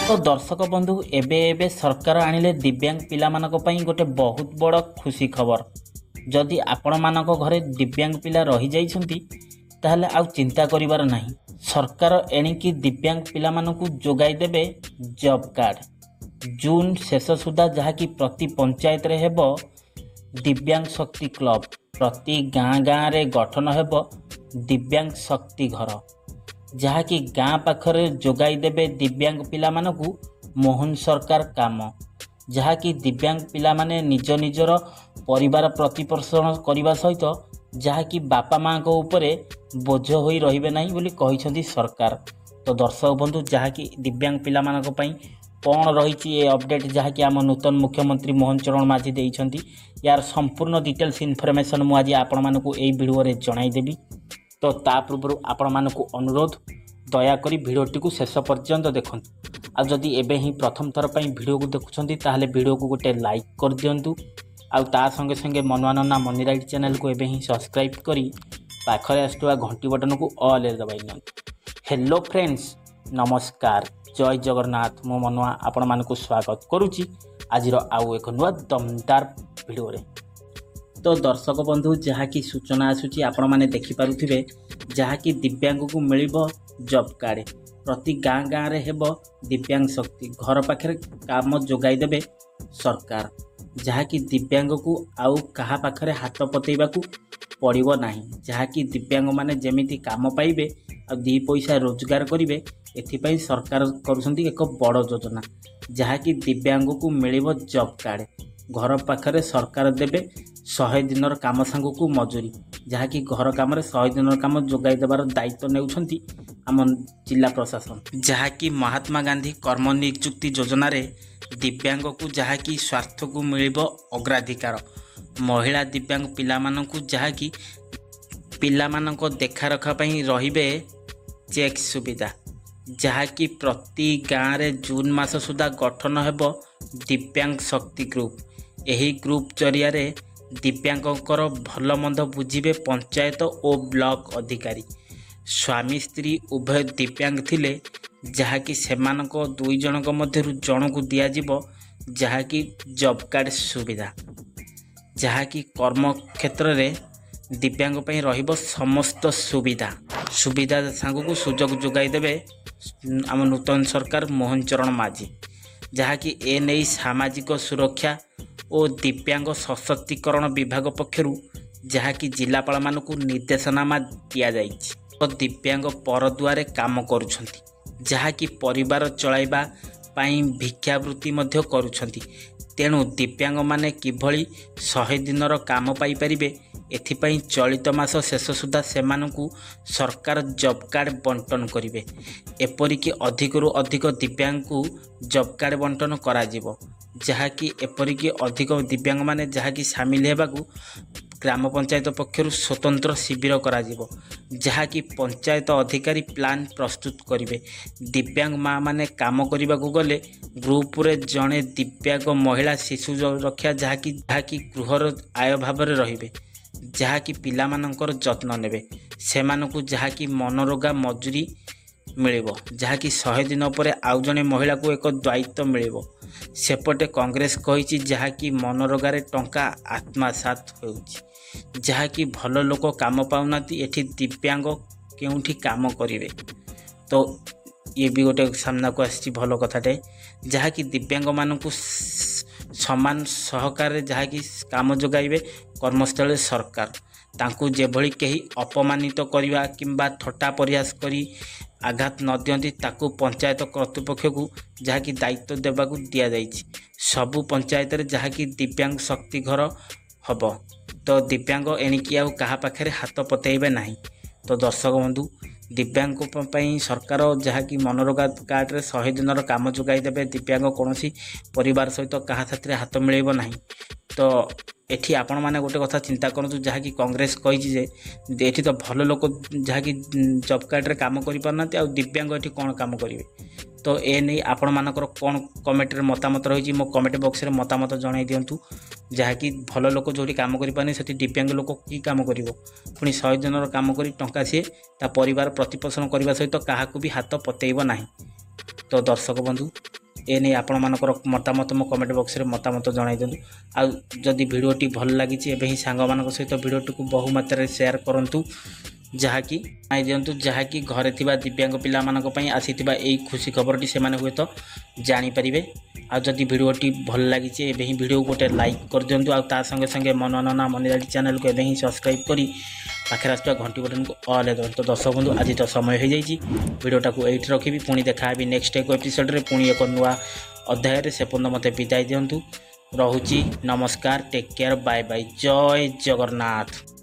तो दर्शक बंधु एबे एबे सरकार आनिले दिव्यांग पिलामानक पई गोटे बहुत बड़ खुशी खबर। जदि आपण मानक घरे दिव्यांग पिला रही जाइछंती ताहले आउ चिंता करिवार नाही। सरकार एणिकी दिव्यांग पिलामानकु जोगाई देबे जॉब कार्ड जून शेष सुधा, जहाँकि प्रति पंचायत रे हेबो दिव्यांग शक्ति क्लब, प्रति गाँ गाँ रे गठन हेबो दिव्यांग शक्ति घर, जहाँकि गाँ पाखरे जोगाई देबे दिव्यांग पिला मानकु मोहन सरकार काम, जहाँकि दिव्यांग पिला माने निज निजर परिवार प्रतिपोषण करने सहित जहाँकि बापा माँ को उपरे बोझ होई रहिबे नहीं बोली कहिसेंती सरकार। तो दर्शक बंधु जहाँकि दिव्यांग पिला मानक पई कौन रही ये अपडेट जहाँकि आम नूतन मुख्यमंत्री मोहन चरण माझी देइछंती, यार संपूर्ण डिटेल्स इनफॉरमेशन मु आज आपण मानकु एई वीडियो रे जणाई देबी। तो ता पूर्व आपण मानकु अनुरोध दयाकोरी भिडियोटी को शेष पर्यंत देखंतु। आ जदि एबे ही प्रथम थर पई वीडियो को देखुछंती ताहले वीडियो को गोटे लाइक कर दियंतु। आ ता संगे संगे मनवानना मनी राइट चैनल को एबे ही सब्सक्राइब करी पाखरे आसुवा घंटी बटन को ऑल रे दबाई दियंतु। हेलो फ्रेंड्स, नमस्कार, जय जगन्नाथ। मो मनवा आपण मानकु स्वागत करूची आजिर आउ एक नुआ दमदार वीडियो रे। तो दर्शक बंधु जहाँकि सूचना आसूची आपण माने देखि पारुथिबे, जहाँकि दिव्यांग को मिलिबो जॉब कार्ड, प्रति गाँ गाँ रे हेबो दिव्यांग शक्ति घर पाखरे काम जोगाई देबे सरकार, जहाँकि दिव्यांग को आउ कहा पाखरे हाथ पतेइबा को पड़िबो नाही, जहाँकि दिव्यांग माने जेमिति काम पाइबे आ दी पैसा रोजगार करिवे एथिपई सरकार करूछंती एक बड़ योजना, जहाँकि दिव्यांग को मिलिबो जॉब कार्ड, घर पाखरे सरकार देबे 100 दिनर काम सांग को मजूरी, जहाँकि घर काम 100 दिनर काम जोगाई देवार दायित्व नेउछंती आम जिला प्रशासन, जहाँकि महात्मा गांधी कर्म नियुक्ति योजना रे दिव्यांग को जहाँकि स्वार्थ को मिलिबो अग्राधिकार, महिला दिव्यांग पिला मानकु जहाँकि पिला मानक देखा रखा पई रहिबे चेक सुविधा, जहाँकि प्रति गाँ रे जून मास सुधा गठन हेबो दिव्यांग शक्ति ग्रुप। एही ग्रुप जरिया रे दिव्यांगकर भल मंद बुझिबे पंचायत और ब्लॉक अधिकारी। स्वामी स्त्री उभय दिव्यांग थिले, जहाँकि सेमानक दुई जनक मध्यरु जनकु दियाजिबो जहाँकि जॉब कार्ड सुविधा, जहाँकि कर्म क्षेत्र रे दिव्यांग पई रहिबो समस्त सुविधा सांगକୁ सुजोग जोगाई देबे आम नूतन सरकार मोहन चरण माझी, जहाँकि ए नहीं सामाजिक सुरक्षा और दिव्यांग सशक्तिकरण विभाग पक्षरु जहाँकि जिलापाल मानकु निर्देशनामा दिया जाइछि। तो दिव्यांग पर दुआरे काम करुछंती, जहाँकि परिवार चलाइबा पाई भिक्षावृत्ति मध्य करुछंती। तेणु दिव्यांग माने किभली 100 दिनर काम पाई परिबे एथिपाई चलित मास शेष सुधा सेमानकु सरकार जॉब कार्ड बंटन करिवे। एपरिकी अधिकरु अधिक दिव्यांग को जॉब कार्ड बंटन करा जिवो, जहाँकि एपरिकी अधिक दिव्यांग माने जहाँकि सामिल हेबाकु ग्राम पंचायत पक्षरु स्वतंत्र शिविर करा जिवो, जहाँकि पंचायत अधिकारी प्लान प्रस्तुत करिवे। दिव्यांग माँ माने काम करिबाकु गले ग्रुप रे जणे दिव्यांग महिला शिशु रक्षा जहाँकि गृहर आय भाव रे रहिबे, जहाँकि पिला मानकर जत्न नेबे, सेमानकु जहाँकि मनरोगा मजूरी मिलिबो, जहाँकि 100 दिन पर आउ जणे महिला को एक दायित्व मिलिबो। सेपटे कांग्रेस कहिछि जहाँकि मनरोगा रे टंका आत्मसात होउछि, जहाँकि भल लोक काम पाउनाती एठी दिव्यांग केउठी काम करिवे। तो ये भी गोटे सामना को आछि भल कथाटे, जहाँकि दिव्यांग मानकु समान सहकार जहाँकि काम जोगाइबे कर्मस्थल सरकार, तांकु जेभली केही अपमानित करिवा किंबा थट्टा प्रयास करी आघात न दियंती ताकू पंचायत कर्तृपक्ष को जहाँकि दायित्व देवाकू दिया जाइछि। सबु पंचायत रे जहाँकि दिव्यांग शक्ति घर हब, तो दिव्यांग एणिकी आउ कहा पाखरे हाथ पतेइबे नाही। तो दर्शक बंधु दिव्यांग पई सरकार जहाँकि मनरोगा कार्ड रे 100 दिनर काम जोगाई देबे, दिव्यांग कौनसी परिवार सहित कहा साथी हाथ मिलेब नाही। तो एठी आपण माने गोटे कथा चिंता करतु, जहाँकि कांग्रेस कहिछि जे एठी तो भल लोक जहाँकि जॉब कार्ड रे काम करि पारनाते आ दिव्यांग एठी कोन काम करिवे। तो ए नहीं आपण मानकर कोन कमेंट रे मतामत रही मो कमेंट बॉक्स रे मतामत जणाई दियंतु, जहाँकि भल लोक जोटी काम करि पाने सेठी दिव्यांग लोक की काम करिवो, पुनी 100 दिनर काम करी टंका सी ता परिवार प्रतिपोषण करने सहित क्या भी हाथ पतेइब नाही। तो दर्शक बंधु एने आपण मानकर मतामत मो कमेंट बॉक्स रे मतामत जणाई दिंतु। आ जदि वीडियोटी भल लगी एवं ही सांग मान सहित वीडियोटी को बहु मात्रा शेयर करूँ जहाँकि आई दिंतु जहाँकि घरे थिबा दिव्यांग पिला मानक पई आसीथिबा एई खुशी खबरटी से माने हुए तो जानी परिबे। आ जदि वीडियोटी भल लगी एवं ही वीडियो गोटे लाइक कर दिंतु। आ ता संगे संगे मनोनना मनिराडी चैनल को एवं ही सब्सक्राइब करी पाखे आसुवा घंटी बटन को ऑल दे। तो दर्शक बंधु आज तो समय हो जाइए वीडियोटा को एठी रखिबी पुणी देखा भी नेक्स्ट एक एपिसोड रे पुणी एक नुआ अध्याय रे से पर्यंत मते विदाई दिंतु। रहुची नमस्कार टेक केयर बाय बाय जय जगन्नाथ।